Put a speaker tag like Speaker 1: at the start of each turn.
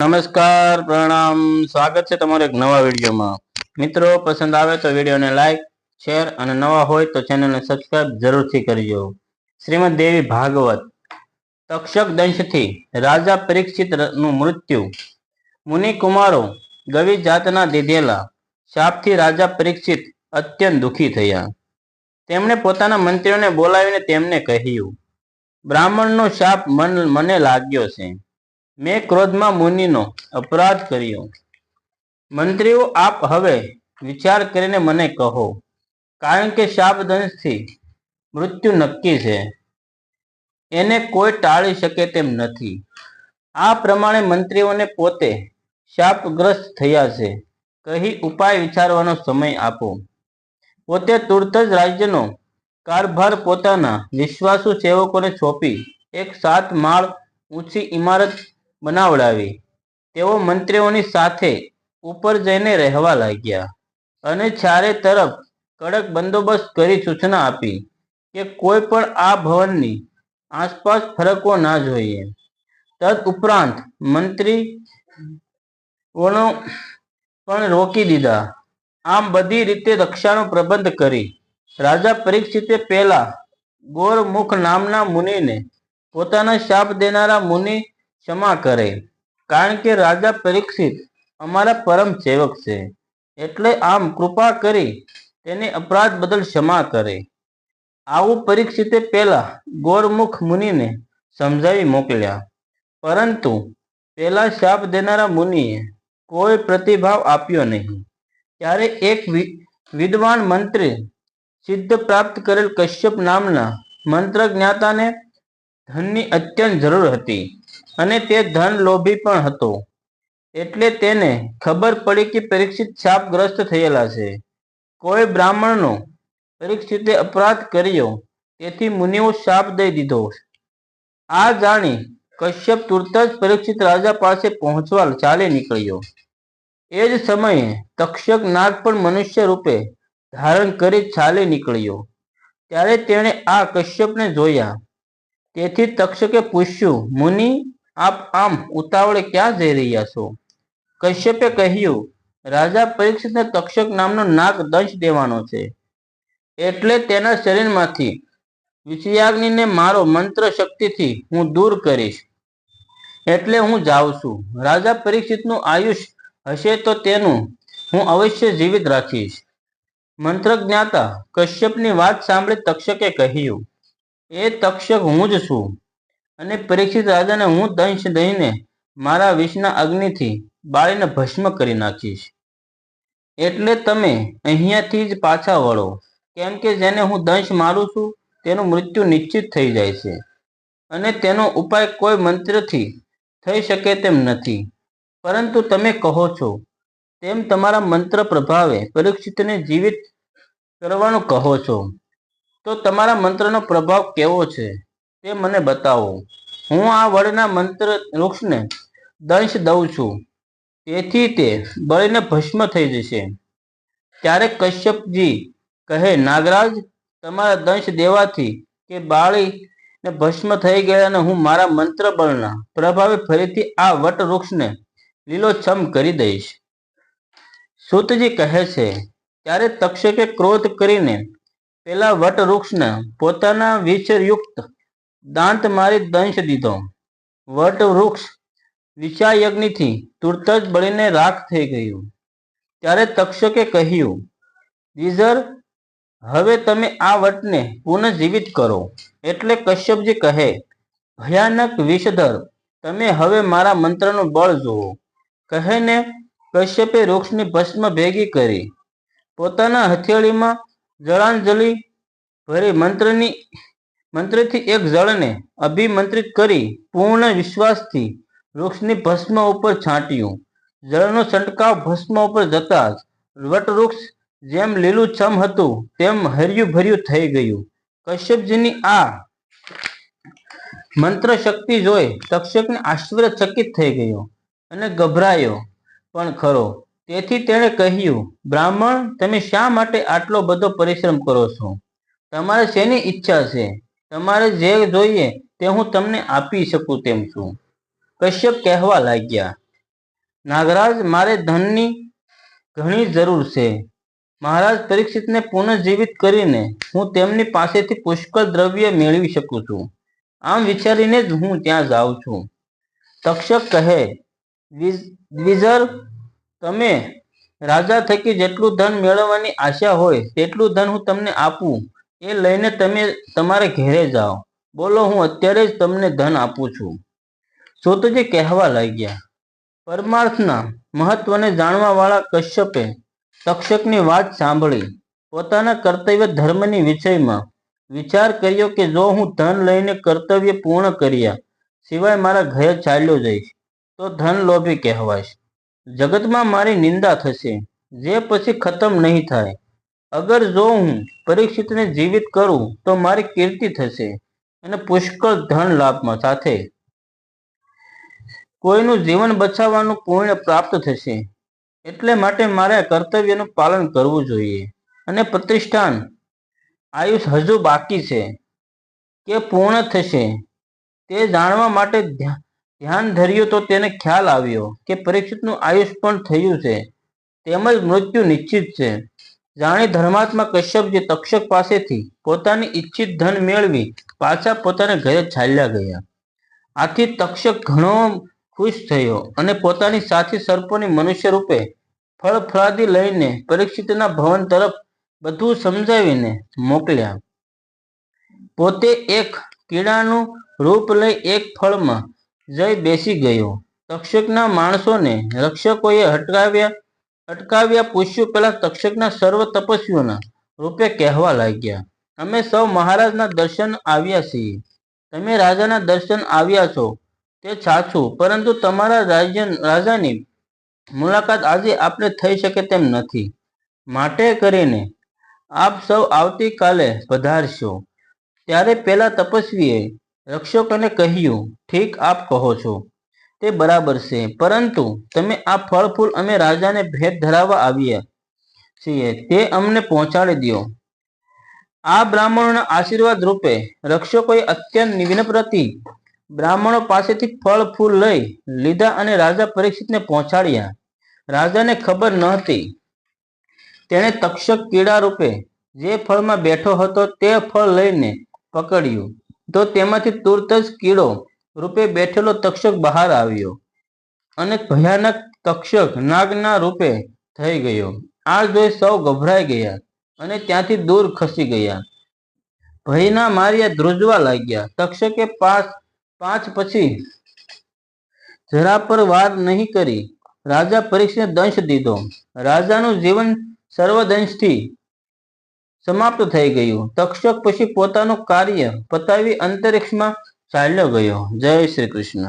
Speaker 1: નમસ્કાર, પ્રણામ, સ્વાગત છે તમારો એક નવા વિડીયોમાં। મિત્રો પસંદ આવે તો વિડીયોને લાઈક, શેર અને નવા હોય તો ચેનલને સબસ્ક્રાઇબ જરૂરથી કરજો। શ્રીમદ દેવી ભાગવત। તક્ષક દંશથી રાજા પરીક્ષિતનું મૃત્યુ। મુનિ કુમારો ગવિ જાતના દીધેલા શાપથી રાજા પરીક્ષિત અત્યંત દુઃખી થયા। તેમણે પોતાના મંત્રીઓને બોલાવીને તેમને કહ્યું, બ્રાહ્મણનો શાપ મને લાગ્યો છે। મેં ક્રોધમાં મુનિનો અપરાધ કર્યો। મંત્રીઓ, આપ હવે વિચાર કરીને મને કહો, કારણ કે શાપદંશથી મૃત્યુ નક્કી છે, એને કોઈ ટાળી શકે તેમ નથી। આ પ્રમાણે મંત્રીઓને પોતે શાપગ્રસ્ત થયા છે કહી ઉપાય વિચારવાનો સમય આપો। પોતે તુરત જ રાજ્યનો કારભાર પોતાના વિશ્વાસુ સેવકોને સોંપી એક 7 માળ ઊંચી ઇમારત બનાવડાવી તેઓ મંત્રીઓની સાથે ઉપર જઈને રહેવા લાગ્યા અને ચારે તરફ કડક બંદોબસ્ત કરી સૂચના આપી કે કોઈ પણ આ ભવનની આસપાસ ફરકવો ના જોઈએ। તદ ઉપરાંત મંત્રીઓનો પણ રોકી દીધા। આમ બધી રીતે રક્ષાનો પ્રબંધ કરી રાજા પરીક્ષિતે પેલા ગોરમુખ નામના મુનિને પોતાના શાપ દેનારા મુનિ ક્ષમા કરે, કારણ કે રાજા પરીક્ષિત અમારા પરમ સેવક છે, એટલે આમ કૃપા કરી તેને અપરાધ બદલ ક્ષમા કરે। આવું પરીક્ષિતે પેલા ગોરમુખ મુનિને સમજાવી મોકલ્યા, પરંતુ પેલા શાપ દેનારા મુનિએ કોઈ પ્રતિભાવ આપ્યો નહીં। ત્યારે એક વિદ્વાન મંત્રી સિદ્ધ પ્રાપ્ત કરેલ કશ્યપ નામના મંત્ર જ્ઞાતાને ધનની અત્યંત જરૂર હતી અને તે ધન લોભી પણ હતો। એટલે તેને ખબર પડી કે પરીક્ષિત શાપગ્રસ્ત થયેલા છે। કોઈ બ્રાહ્મણનો પરીક્ષિતે અપરાધ કર્યો, તેથી મુનિઓ શાપ દઈ દીધો। આ જાણી કશ્યપ તુરત જ પરીક્ષિત રાજા પાસે પહોંચવા ચાલી નીકળ્યો। એ જ સમયે તક્ષક નાગ પણ મનુષ્ય રૂપે ધારણ કરી ચાલી નીકળ્યો। ત્યારે તેણે આ કશ્યપને જોયા। તેથી તક્ષકે પૂછ્યું, મુનિ, આપ આમ ઉતાવળે ક્યાં જઈ રહ્યા છો? કશ્યપે કહ્યું, રાજા પરીક્ષિતને તક્ષક નામનો નાગ દંશ દેવાનો છે, એટલે તેના શરીરમાંથી વિષયાગ્નિને મારો મંત્ર શક્તિથી હું દૂર કરીશ, એટલે હું જાઉં છું। રાજા પરીક્ષિતનું આયુષ્ય હશે તો તેનું હું અવશ્ય જીવિત રાખીશ। મંત્ર જ્ઞાતા કશ્યપની વાત સાંભળી તક્ષકે કહ્યું, એ તક્ષક હું જ છું, અને પરીક્ષિત રાજાને હું દંશ દઈને મારા વિષના અગ્નિથી બાળીને ભસ્મ કરી નાખીશ। એટલે તમે અહીંયાથી જ પાછા વળો, કેમ કે જેને હું દંશ મારું છું તેનું મૃત્યુ નિશ્ચિત થઈ જાય છે, અને તેનો ઉપાય કોઈ મંત્રથી થઈ શકે તેમ નથી। પરંતુ તમે કહો છો તેમ તમારા મંત્ર પ્રભાવે પરીક્ષિતને જીવિત કરવાનું કહો છો, તો તમારા મંત્રનો પ્રભાવ કેવો છે તે મને બતાવો। હું આ વડના મંત્ર વૃક્ષને દંશ દઉં છું, તેથી તે બળીને ભસ્મ થઈ જશે। ત્યારે કશ્યપજી કહે, નાગરાજ, તમારા દંશ દેવાથી કે બાળીને ભસ્મ થઈ ગયેલાને હું મારા મંત્ર બળના પ્રભાવે ફરીથી આ વટ વૃક્ષને લીલોછમ કરી દઈશ। સૂતજી કહે છે, ત્યારે તક્ષકે ક્રોધ કરીને પેલા વટ વૃક્ષને પોતાના વિષયુક્ત દાંત મારી દંશ દીધો। વટ વૃક્ષ વિષાયગ્નિથી તુરત જ બળીને રાખ થઈ ગયું। ત્યારે તક્ષકે કહ્યું, દ્વિજર, હવે તમે આ વટને પુનઃજીવિત કરો। એટલે કશ્યપજી કહે, ભયાનક વિષધર, તમે હવે મારા મંત્રનું બળ જુઓ। કહીને કશ્યપે વૃક્ષની ભસ્મ ભેગી કરી પોતાના હથેળીમાં જળાંજલિ ભરી મંત્રથી એક જળને અભિમંત્રિત કરી પૂર્ણ વિશ્વાસથી વૃક્ષની ભસ્મ ઉપર છાંટ્યું। જળનો છંટકાવ ભસ્મ ઉપર જતા જ વટવૃક્ષ જેમ લીલુંછમ હતું તેમ હર્યું ભર્યું થઈ ગયું। કશ્યપજીની આ મંત્ર શક્તિ જોઈ તક્ષકને આશ્ચર્યચકિત થઈ ગયો અને ગભરાયો પણ ખરો। તેથી તેણે કહ્યું, બ્રાહ્મણ, તમે શા માટે આટલો બધો પરિશ્રમ કરો છો? તમારે શેની ઈચ્છા છે? તમારે જે જોઈએ તે હું તમને આપી શકું તેમ છું। કશ્યપ કહેવા લાગ્યા, નાગરાજ, મારે ધનની ઘણી જરૂર છે. મહારાજ પરીક્ષિતને પુનઃજીવિત કરીને હું તેમની પાસેથી પુષ્કળ દ્રવ્ય મેળવી શકું છું. આમ વિચારીને જ હું ત્યાં જાઉં છું. તક્ષક કહે, દ્વિજર, તમે રાજા થકી જેટલું ધન મેળવવાની આશા હોય તેટલું ધન હું તમને આપું. એ લઈને તમે તમારે ઘેરે જાઓ. બોલો, હું અત્યારે જ તમને ધન આપું છું. સૂતજી કહેવા લાગ્યા. પરમાર્થના મહત્વને જાણવા વાળા કશ્યપે તક્ષકની વાત સાંભળી પોતાના કર્તવ્ય ધર્મની વિષયમાં વિચાર કર્યો કે જો હું ધન લઈને કર્તવ્ય પૂર્ણ કર્યા સિવાય મારા ઘરે ચાલ્યો જઈશ તો ધન લોભી કહેવાઈશ. જગતમાં મારી નિંદા થશે, જે પછી ખતમ નહીં થાય. અગર જો હું પરીક્ષિતને જીવિત કરું તો મારી કીર્તિ થશે અને પુષ્કળ ધન લાભમાં સાથે કોઈનું જીવન બચાવવાનું પુણ્ય પ્રાપ્ત થશે. એટલે માટે મારે કર્તવ્યનું પાલન કરવું જોઈએ. અને પ્રતિષ્ઠાન આયુષ હજુ બાકી છે કે પૂર્ણ થશે તે જાણવા માટે ધ્યાન ધર્યું તો તેને ખ્યાલ આવ્યો કે પરીક્ષિતનું આયુષ પણ થયું છે તેમજ મૃત્યુ નિશ્ચિત છે. જાણી ધર્માત્મા કશ્યપજી તક્ષક પાસેથી પોતાની ઈચ્છિત ધન મેળવી પાછા પોતાના ઘરે ચાલ્યા ગયા. આથી તક્ષક ઘણો ખુશ થયો અને પોતાની સાથી સર્પોની મનુષ્ય રૂપે ફળફળાદી લઈને પરીક્ષિતના ભવન તરફ બધું સમજાવીને મોકલ્યા. પોતે એક કીડાનું રૂપ લઈ એક ફળમાં જઈ બેસી ગયો. તક્ષકના માણસોને રક્ષકોએ અટકાવ્યા પૂછ્યું પેલા તક્ષકના સર્વ તપસ્વીઓના રૂપે કહેવા લાગ્યા, અમે સૌ મહારાજના દર્શન આવ્યા છીએ. તમે રાજાના દર્શન આવ્યા છો તે સાચું, પરંતુ તમારા રાજાની મુલાકાત આજે આપણે થઈ શકે તેમ નથી. માટે કરીને આપ સૌ આવતીકાલે પધારશો. ત્યારે પેલા તપસ્વીએ રક્ષકોને કહ્યું, ઠીક, આપ કહો છો તે બરાબર છે, પરંતુ તમે આ ફળ ફૂલ અમે રાજાને ભેટ ધરાવવા આવ્યા છીએ તે અમને પહોંચાડી દો. આ બ્રાહ્મણોના આશીર્વાદ રૂપે રક્ષકોએ અત્યંત વિનમ્રથી બ્રાહ્મણો પાસેથી ફળ ફૂલ લઈ લીધા અને રાજા પરીક્ષિતને પહોંચાડ્યા. રાજાને ખબર નહોતી. તેણે તક્ષક કીડા રૂપે જે ફળમાં બેઠો હતો તે ફળ લઈને પકડ્યું તો તેમાંથી તુરત જ કીડો રૂપે બેઠેલો તક્ષક બહાર આવ્યો અને ભયાનક તક્ષક નાગના રૂપે થઈ ગયો. આ જોઈ સૌ ગભરાઈ ગયા અને ત્યાંથી દૂર ખસી ગયા. ભયના માર્યા ધ્રુજવા લાગ્યા. તક્ષકે પાંચ પછી જરા પર વાર નહીં કરી રાજા પરીક્ષિતને દંશ દીધો. રાજાનું જીવન સર્વદંશથી સમાપ્ત થઈ ગયું. તક્ષક પછી પોતાનું કાર્ય પતાવી અંતરિક્ષમાં ચાલ્યો ગયો. જય શ્રી કૃષ્ણ.